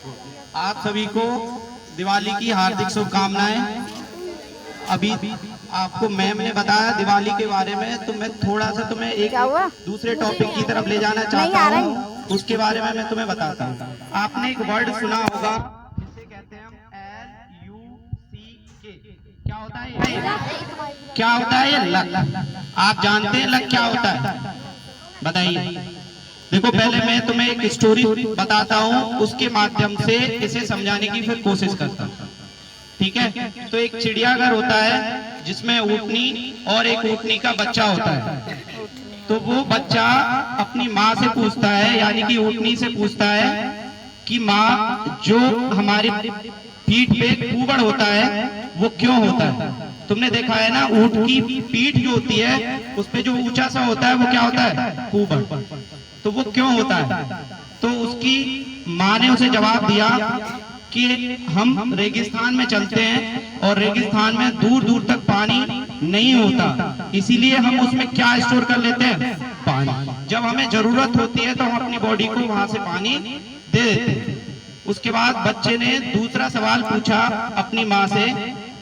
आप सभी को दिवाली की हार्दिक शुभकामनाएं। अभी आपको मैम ने बताया दिवाली के बारे में, तो मैं थोड़ा सा तुम्हें एक दूसरे टॉपिक की तरफ ले जाना चाहता हूँ। उसके बारे में मैं तुम्हें बताता हूँ। आपने एक वर्ड सुना होगा जिसे कहते हैं हम LUCK। क्या होता है ये? क्या होता है ये? लक। आप जानते हैं लक क्या होता है? बताइए। देखो, पहले मैं तुम्हें एक स्टोरी बताता हूँ, उसके माध्यम से इसे समझाने की फिर कोशिश करता हूँ। ठीक है? तो एक चिड़ियाघर होता है जिसमें ऊँटनी और एक ऊँटनी का बच्चा होता है। तो वो बच्चा अपनी माँ से पूछता है, यानी कि ऊँटनी से पूछता है कि माँ, जो हमारी पीठ पे कूबड़ होता है वो क्यों होता है? तुमने देखा है ना, ऊँट की पीठ जो होती है उस पे जो ऊंचा सा होता है वो क्या होता है? कूबड़। तो वो क्यों होता है? तो उसकी माँ ने उसे जवाब दिया कि हम रेगिस्तान में चलते हैं और रेगिस्तान में दूर दूर तक पानी नहीं होता, इसीलिए हम उसमें क्या स्टोर कर लेते हैं? पानी। जब हमें जरूरत होती है तो हम अपनी बॉडी को वहां से पानी दे देते हैं। उसके बाद बच्चे ने दूसरा सवाल पूछा अपनी माँ से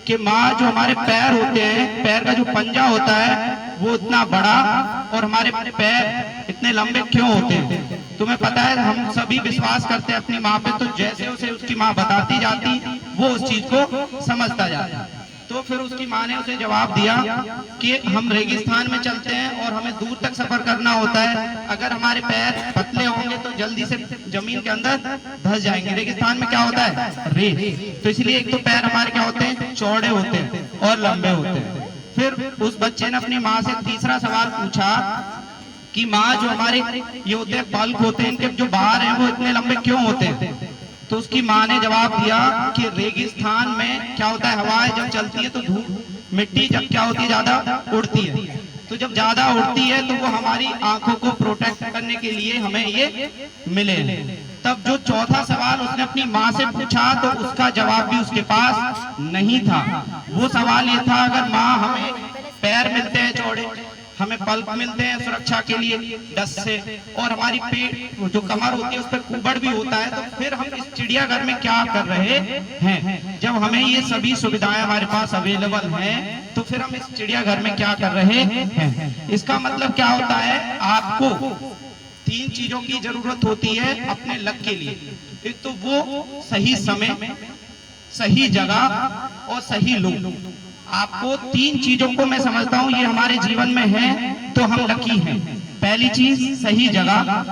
कि माँ, जो हमारे पैर होते हैं, पैर का जो पंजा होता है वो इतना बड़ा और हमारे पैर इतने लंबे क्यों होते हैं? तुम्हें पता है, हम सभी विश्वास करते हैं अपनी माँ पे, तो जैसे उसे उसकी माँ बताती जाती वो उस चीज को समझता जाता। तो फिर उसकी माँ ने उसे जवाब दिया कि हम रेगिस्तान में चलते हैं और हमें दूर तक सफर करना होता है। अगर हमारे पैर पतले होंगे तो जल्दी से जमीन के अंदर धंस जाएंगे। रेगिस्तान में क्या होता है? रेत। तो इसलिए एक तो पैर हमारे क्या होते हैं? चौड़े होते हैं और लंबे होते हैं। फिर उस बच्चे ने अपनी माँ से तीसरा सवाल पूछा कि माँ, जो हमारे ये होते हैं पल्क होते हैं, इनके जो बाहर हैं वो इतने लंबे क्यों होते हैं? तो उसकी माँ ने जवाब दिया कि रेगिस्तान में क्या होता है, हवाएं जब चलती है तो धूप मिट्टी जब क्या होती है, ज्यादा उड़ती है। तो जब ज्यादा उड़ती है तो वो हमारी आंखों को प्रोटेक्ट करने के लिए हमें ये मिले। तब जो चौथा सवाल उसने अपनी माँ से पूछा तो उसका जवाब भी उसके पास नहीं था। वो सवाल ये था, अगर माँ हमें पैर मिलते हैं चौड़े, हमें पल्क मिलते हैं सुरक्षा के लिए डस्ट से, और हमारी पेट जो कमर होती है उस पर कुबड़ भी होता है, तो फिर हम इस चिड़ियाघर में क्या कर रहे हैं? जब हमें ये सभी सुविधाएं हमारे पास अवेलेबल हैं तो फिर हम इस चिड़ियाघर में क्या कर रहे हैं? इसका मतलब क्या होता है, आपको तीन चीजों की जरूरत होती है अपने लक के लिए। एक तो वो सही समय, सही जगह और सही लोग। आपको तीन चीजों को मैं समझता हूँ ये हमारे जीवन में है तो हम लकी हैं। पहली चीज सही जगह,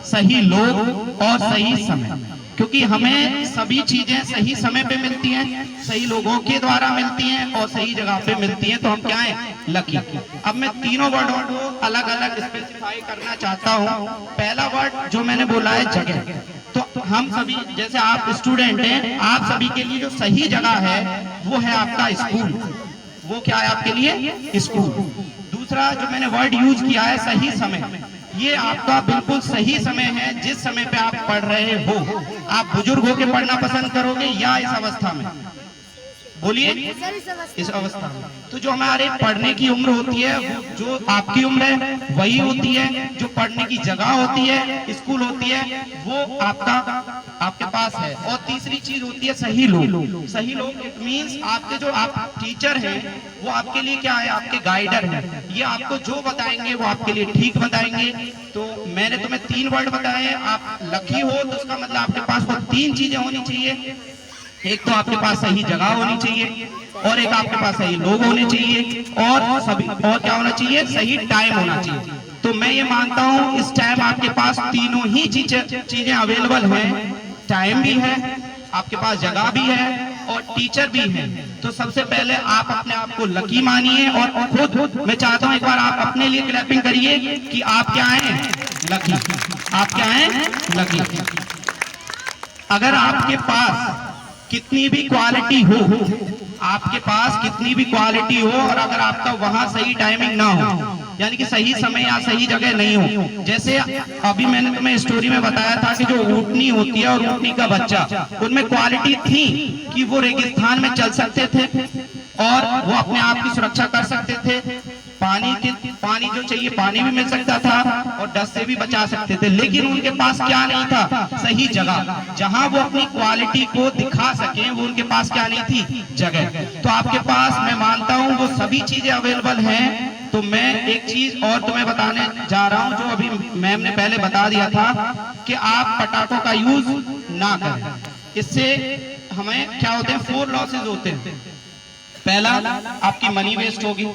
सही लोग और सही समय, क्योंकि हमें सभी चीजें सही समय पे मिलती हैं, सही लोगों के द्वारा मिलती हैं और सही जगह पे मिलती हैं, तो हम क्या हैं? लकी। अब मैं तीनों वर्डों को अलग अलग स्पेसिफाई करना चाहता हूँ। पहला वर्ड जो मैंने बोला है जगह। तो हम सभी, जैसे आप स्टूडेंट हैं, आप सभी के लिए जो सही जगह है वो है आपका स्कूल। वो क्या है आपके लिए? स्कूल। दूसरा जो मैंने वर्ड यूज किया है सही समय, ये आपका बिल्कुल सही समय है जिस समय पे आप पढ़ रहे हो। आप बुजुर्ग होके पढ़ना पसंद करोगे या इस अवस्था में? बोलिए, इस अवस्था में। तो जो हमारे पढ़ने की उम्र होती है, जो आपकी उम्र है वही होती है। जो पढ़ने की जगह होती है, स्कूल होती है, वो आपके पास है। और तीसरी चीज होती है सही लोग। सही लोग इट मीन्स आपके जो आप टीचर हैं वो आपके लिए क्या है? आपके गाइडर हैं। ये आपको जो बताएंगे वो आपके लिए ठीक बताएंगे। तो मैंने तुम्हें तीन वर्ड बताए। आप लकी हो तो उसका मतलब आपके पास वो तीन चीजें होनी चाहिए। एक तो आपके पास सही जगह होनी चाहिए, और एक आपके पास सही लोग होने चाहिए, और सभी और क्या होना चाहिए? सही टाइम होना चाहिए। तो मैं ये मानता हूँ इस टाइम आपके पास तीनों ही चीजें अवेलेबल हैं। टाइम भी है, आपके पास जगह भी है और टीचर भी है। तो सबसे पहले आप अपने आप को लकी मानिए, और खुद मैं चाहता हूँ एक बार आप अपने लिए क्लैपिंग करिए कि आप क्या हैं? लकी। आप क्या हैं? लकी। अगर आपके पास कितनी भी क्वालिटी हो, आपके पास कितनी भी क्वालिटी हो, और अगर आपका वहां सही टाइमिंग ना हो, यानी कि सही समय या सही जगह नहीं हो, जैसे अभी मैंने तुम्हें स्टोरी में बताया था कि जो ऊँटनी होती है और ऊँटनी का बच्चा, उनमें क्वालिटी थी कि वो रेगिस्तान में चल सकते थे और वो अपने आप की सुरक्षा कर सकते थे, पानी जो चाहिए पानी भी मिल सकता था और डस्ट से भी बचा सकते थे, लेकिन उनके पास क्या नहीं था? सही जगह जहां वो अपनी क्वालिटी को दिखा सके, वो उनके पास क्या नहीं थी? जगह। तो आपके पास मैं मानता हूं वो सभी चीजें अवेलेबल हैं। तो मैं एक चीज और तुम्हें बताने जा रहा हूं जो अभी मैम ने पहले बता दिया था कि आप पटाखों का यूज ना करें। इससे हमें क्या होते हैं? 4 लॉसेज होते हैं। पहला, आपकी मनी वेस्ट होगी।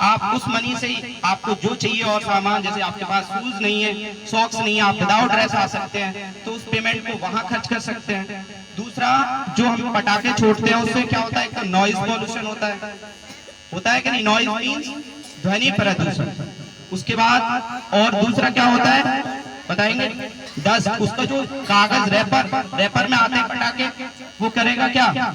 आप उस मनी से ही आपको जो चाहिए और सामान, जैसे आपके पास शूज नहीं है, सॉक्स नहीं है, आप विदाउट ड्रेस आ सकते हैं, तो उस पेमेंट को वहां खर्च कर सकते हैं। दूसरा, जो हम पटाखे छोड़ते हैं उससे क्या होता है? एक तो नॉइज पॉल्यूशन होता है कि नहीं? नॉइज मीन्स ध्वनि प्रदूषण। उसके बाद और दूसरा क्या होता है बताएंगे? डस्ट। उसका जो कागज रैपर में आते हैं पटाखे, वो करेगा क्या?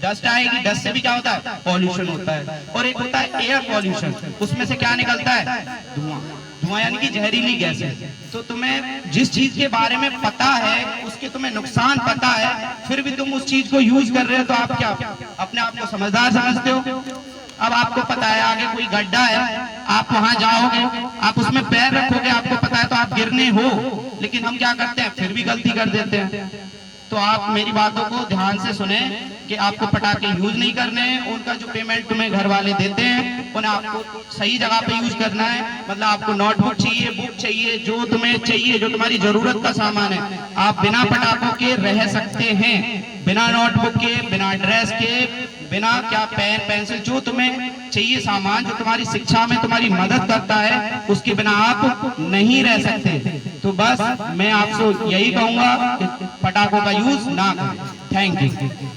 डस्ट आएगी। डस्ट से भी क्या होता है? पॉल्यूशन होता है। और एक होता है एयर पॉल्यूशन, उसमें से क्या निकलता है? धुआं यानी कि जहरीली गैस है। तो तुम्हें जिस चीज के बारे में पता है, उसके तुम्हें नुकसान पता है, फिर भी तुम उस चीज को यूज कर रहे हो, तो आप क्या अपने आप को समझदार समझते हो? अब आपको पता है आगे कोई गड्ढा है, आप वहां जाओगे, आप उसमें पैर रखोगे, आपको पता है तो आप गिरने हो, लेकिन हम क्या करते हैं? फिर भी गलती कर देते हैं। तो आप मेरी बातों को ध्यान से सुने कि आपको पटाखे यूज नहीं करने हैं। उनका जो पेमेंट तुम्हें घर वाले देते हैं, उन्हें आपको सही जगह पे यूज करना है। मतलब आपको नोटबुक चाहिए, बुक चाहिए, जो तुम्हें चाहिए, जो तुम्हारी जरूरत का सामान है, आप बिना पटाखों के रह सकते हैं। बिना नोटबुक के, बिना ड्रेस के, बिना क्या पेन पेंसिल, जो तुम्हें चाहिए सामान, जो तुम्हारी शिक्षा में तुम्हारी मदद करता है, उसके बिना आप नहीं रह सकते। तो बस मैं आपसे यही कहूंगा कि पटाखों का यूज ना करें। Thank you.